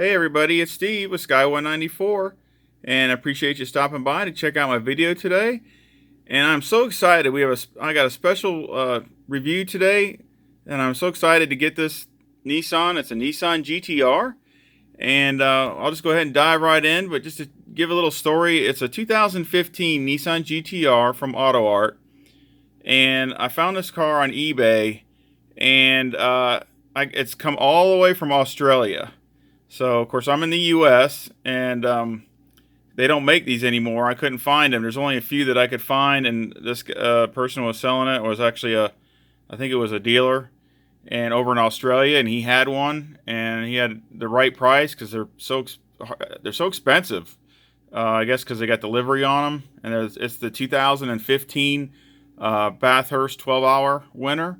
Hey everybody, it's Steve with Sky194, and I appreciate you stopping by to check out my video today. And I'm so excited. I got a special review today, and I'm so excited to get this Nissan. It's a Nissan GTR, and I'll just go ahead and dive right in. But just to give a little story, it's a 2015 Nissan GTR from Autoart, and I found this car on eBay, and it's come all the way from Australia. So, of course, I'm in the U.S., and they don't make these anymore. I couldn't find them. There's only a few that I could find, and this person was selling it. It was actually I think it was a dealer, and over in Australia, and he had one, and he had the right price because they're so expensive. I guess because they got delivery on them, and it's the 2015 Bathurst 12-hour winner.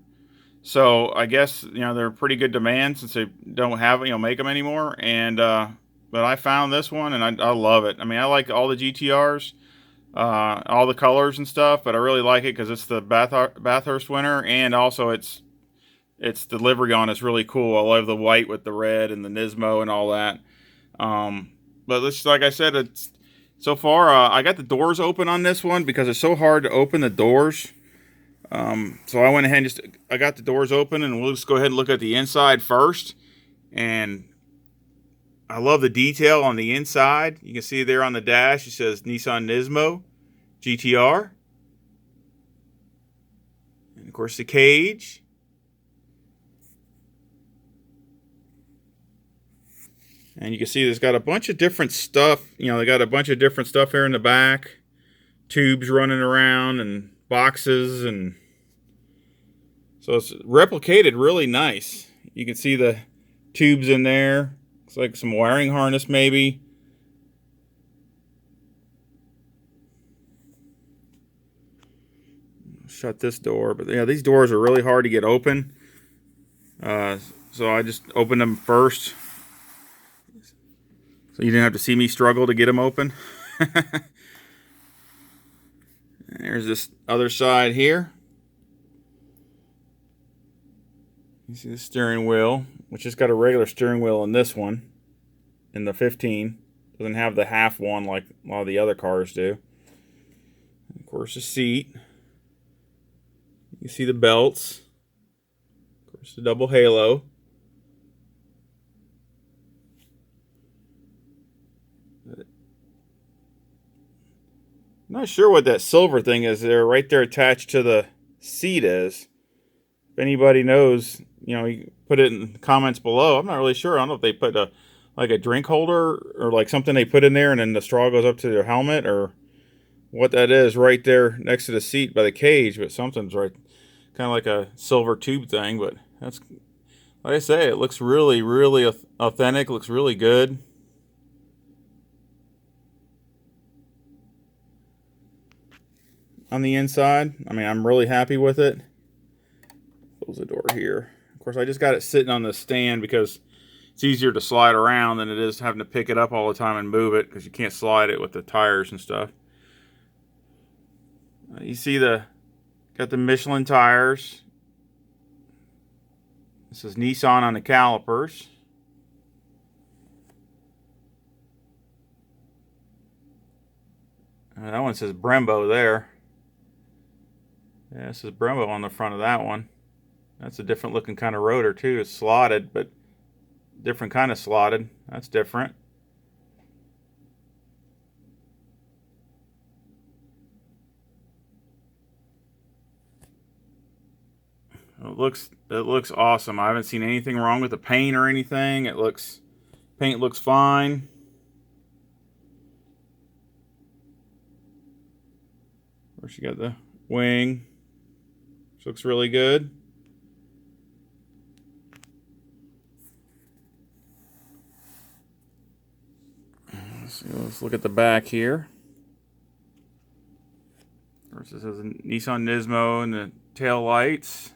So I guess they're pretty good demand since they don't have make them anymore. And but I found this one and I love it. I mean, I like all the GTRs, all the colors and stuff, but I really like it because it's the Bathurst winner, and also its delivery on it's really cool. I love the white with the red and the Nismo and all that. But like I said, it's so far I got the doors open on this one because it's so hard to open the doors. So I went ahead and I got the doors open, and we'll just go ahead and look at the inside first. And I love the detail on the inside. You can see there on the dash, it says Nissan Nismo GTR. And of course the cage. And you can see there's got a bunch of different stuff. They got a bunch of different stuff here in the back. Tubes running around and boxes, and so it's replicated really nice. You can see the tubes in there. It's like some wiring harness maybe. Shut this door, but yeah, these doors are really hard to get open. So I just opened them first, so you didn't have to see me struggle to get them open. There's this other side here. You see the steering wheel, which has got a regular steering wheel in this one, in the 15. Doesn't have the half one like a lot of the other cars do. And of course, the seat. You see the belts. Of course, the double halo. I'm not sure what that silver thing is there, right there attached to the seat is. If anybody knows, you put it in the comments below. I'm not really sure. I don't know if they put like a drink holder or like something they put in there and then the straw goes up to their helmet, or what that is right there next to the seat by the cage, but something's right, kind of like a silver tube thing. But that's, like I say, it looks really, really authentic. Looks really good. On the inside, I mean, I'm really happy with it. Close the door here. Of course, I just got it sitting on the stand because it's easier to slide around than it is having to pick it up all the time and move it, because you can't slide it with the tires and stuff. You see got the Michelin tires. This is Nissan on the calipers. That one says Brembo there. Yeah, this is Brembo on the front of that one. That's a different looking kind of rotor too. It's slotted, but different kind of slotted. That's different. It looks awesome. I haven't seen anything wrong with the paint or anything. Paint looks fine. Of course, you got the wing, which looks really good. Let's look at the back here. Of course, this has a Nissan Nismo and the tail lights.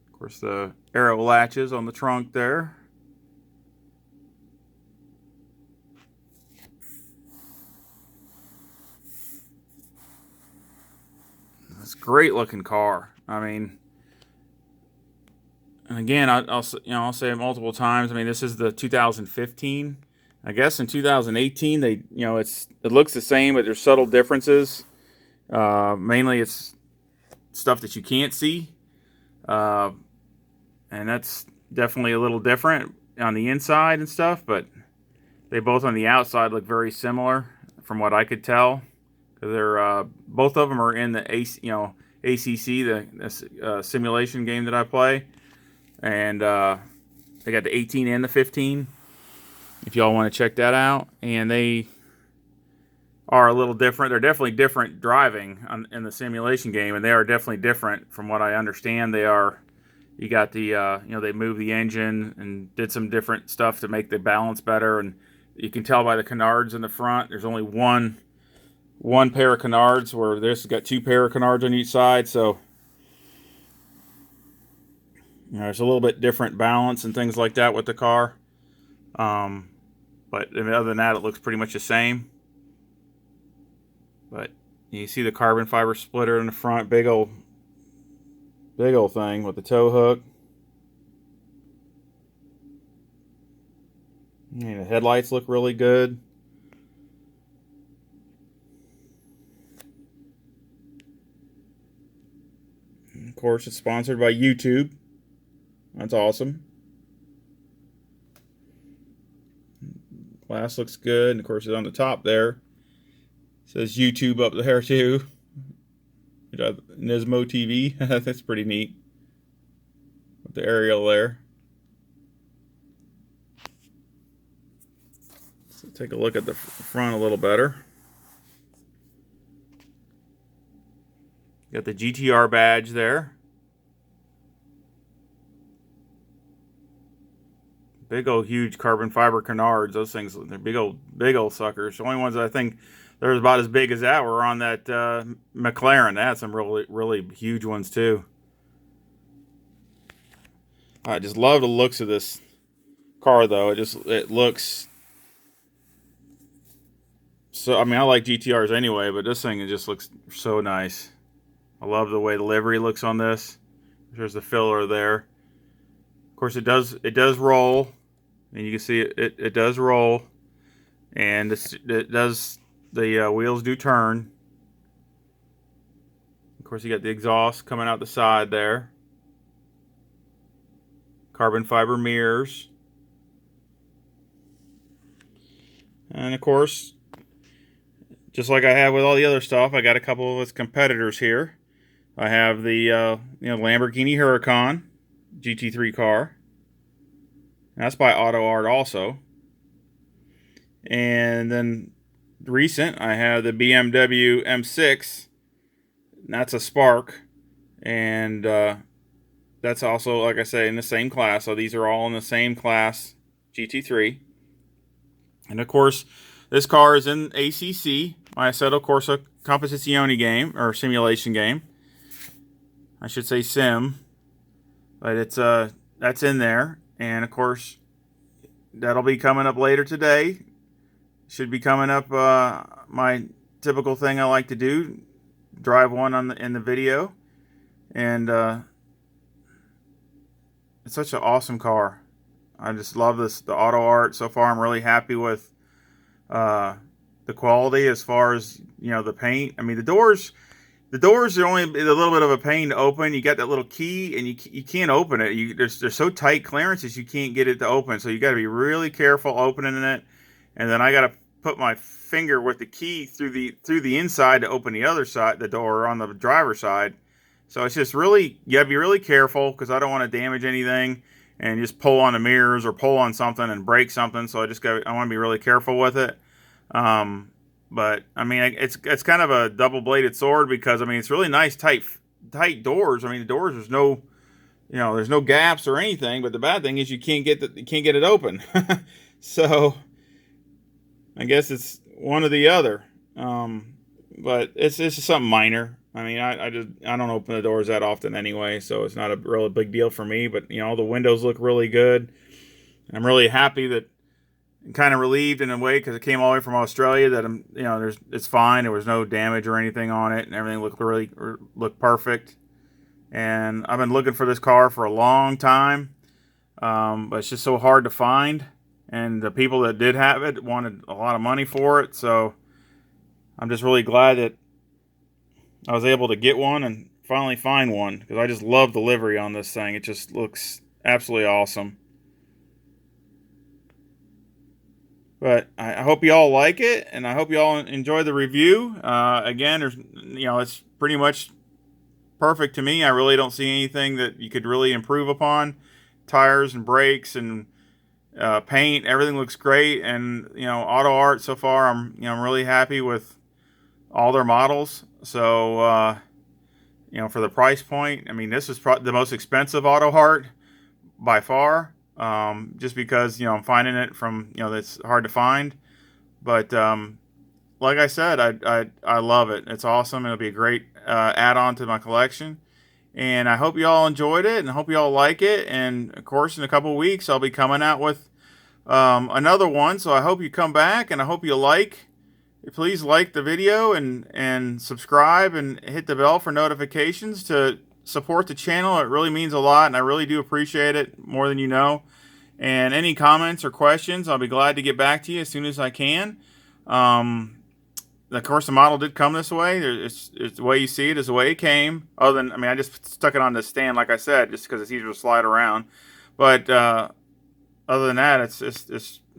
Of course, the aero latches on the trunk there. It's a great looking car. I mean, and again, I'll say it multiple times. I mean, this is the 2015. I guess in 2018, it looks the same, but there's subtle differences. Mainly, it's stuff that you can't see, and that's definitely a little different on the inside and stuff. But they both on the outside look very similar, from what I could tell. They're both of them are in the ACC, the simulation game that I play, and they got the 18 and the 15. If y'all want to check that out, and they are a little different. They're definitely different driving in the simulation game, and they are definitely different from what I understand. They are. You got the they moved the engine and did some different stuff to make the balance better, and you can tell by the canards in the front. There's only one pair of canards, where this has got two pair of canards on each side, so there's a little bit different balance and things like that with the car. But other than that, it looks pretty much the same. But you see the carbon fiber splitter in the front, big old thing with the tow hook. And the headlights look really good. And of course, it's sponsored by YouTube. That's awesome. Glass looks good, and of course, it's on the top there. It says YouTube up there too. Nismo TV. That's pretty neat. With the aerial there. So take a look at the front a little better. Got the GTR badge there. Big old huge carbon fiber canards. Those things, they're big old suckers. The only ones that I think they're about as big as that were on that McLaren. They had some really huge ones too. I just love the looks of this car, though. It looks so. I mean, I like GTRs anyway, but this thing, it just looks so nice. I love the way the livery looks on this. There's the filler there. Of course, it does roll, and you can see it does roll, and the wheels do turn. Of course, you got the exhaust coming out the side there. Carbon fiber mirrors, and of course, just like I have with all the other stuff, I got a couple of its competitors here. I have the Lamborghini Huracan GT3 car. That's by Autoart also. And then recent, I have the BMW M6. That's a Spark. And that's also, like I say, in the same class. So these are all in the same class, GT3. And of course, this car is in ACC, Assetto Corsa Competizione game, or simulation game. I should say sim. But it's that's in there, and of course that'll be coming up later today. Should be coming up. My typical thing I like to do, drive one in the video, and it's such an awesome car. I just love the Autoart so far. I'm really happy with the quality as far as the paint. I mean, the doors are only a little bit of a pain to open. You got that little key, and you can't open it. They're so tight clearances, you can't get it to open. So you got to be really careful opening it. And then I got to put my finger with the key through the inside to open the other side, the door on the driver's side. So it's just really, you got to be really careful, because I don't want to damage anything and just pull on the mirrors or pull on something and break something. So I want to be really careful with it. But I mean, it's kind of a double-bladed sword, because I mean, it's really nice tight doors. I mean, the doors, there's no gaps or anything. But the bad thing is you can't get it open. So I guess it's one or the other. But it's just something minor. I mean, I don't open the doors that often anyway, so it's not a really big deal for me. But the windows look really good. I'm really happy that kind of relieved in a way because it came all the way from Australia that it's fine. There was no damage or anything on it, and everything looked perfect. And I've been looking for this car for a long time, but it's just so hard to find. And the people that did have it wanted a lot of money for it, so I'm just really glad that I was able to get one and finally find one, because I just love the livery on this thing. It just looks absolutely awesome. But I hope you all like it, and I hope you all enjoy the review. Again, it's pretty much perfect to me. I really don't see anything that you could really improve upon. Tires and brakes and paint, everything looks great. And Autoart so far, I'm really happy with all their models. So for the price point, I mean, this is probably the most expensive Autoart by far. Just because I'm finding it from that's hard to find, but like I said, I love it. It's awesome. It'll be a great add-on to my collection, and I hope you all enjoyed it, and I hope you all like it. And of course, in a couple of weeks, I'll be coming out with another one. So I hope you come back, and I hope you please like the video and subscribe and hit the bell for notifications to support the channel. It really means a lot, and I really do appreciate it more than you know. And any comments or questions, I'll be glad to get back to you as soon as I can. Of course, the model did come this way. It's the way you see it is the way it came. Other than, I mean, I just stuck it on the stand, like I said, just because it's easier to slide around. But other than that, it's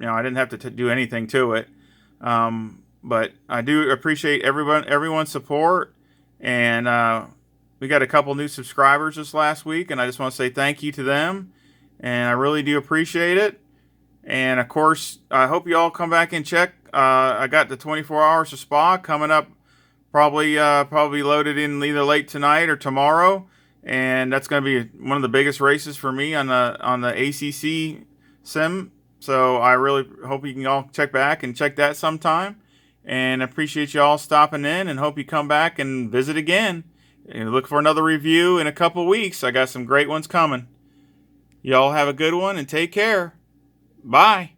I didn't have to do anything to it. But I do appreciate everyone's support, and we got a couple new subscribers this last week, and I just want to say thank you to them, and I really do appreciate it. And of course, I hope you all come back and check. I got the 24 Hours of Spa coming up, probably loaded in either late tonight or tomorrow, and that's going to be one of the biggest races for me on the ACC sim. So I really hope you can all check back and check that sometime. And I appreciate you all stopping in, and hope you come back and visit again. And look for another review in a couple of weeks. I got some great ones coming. Y'all have a good one and take care. Bye.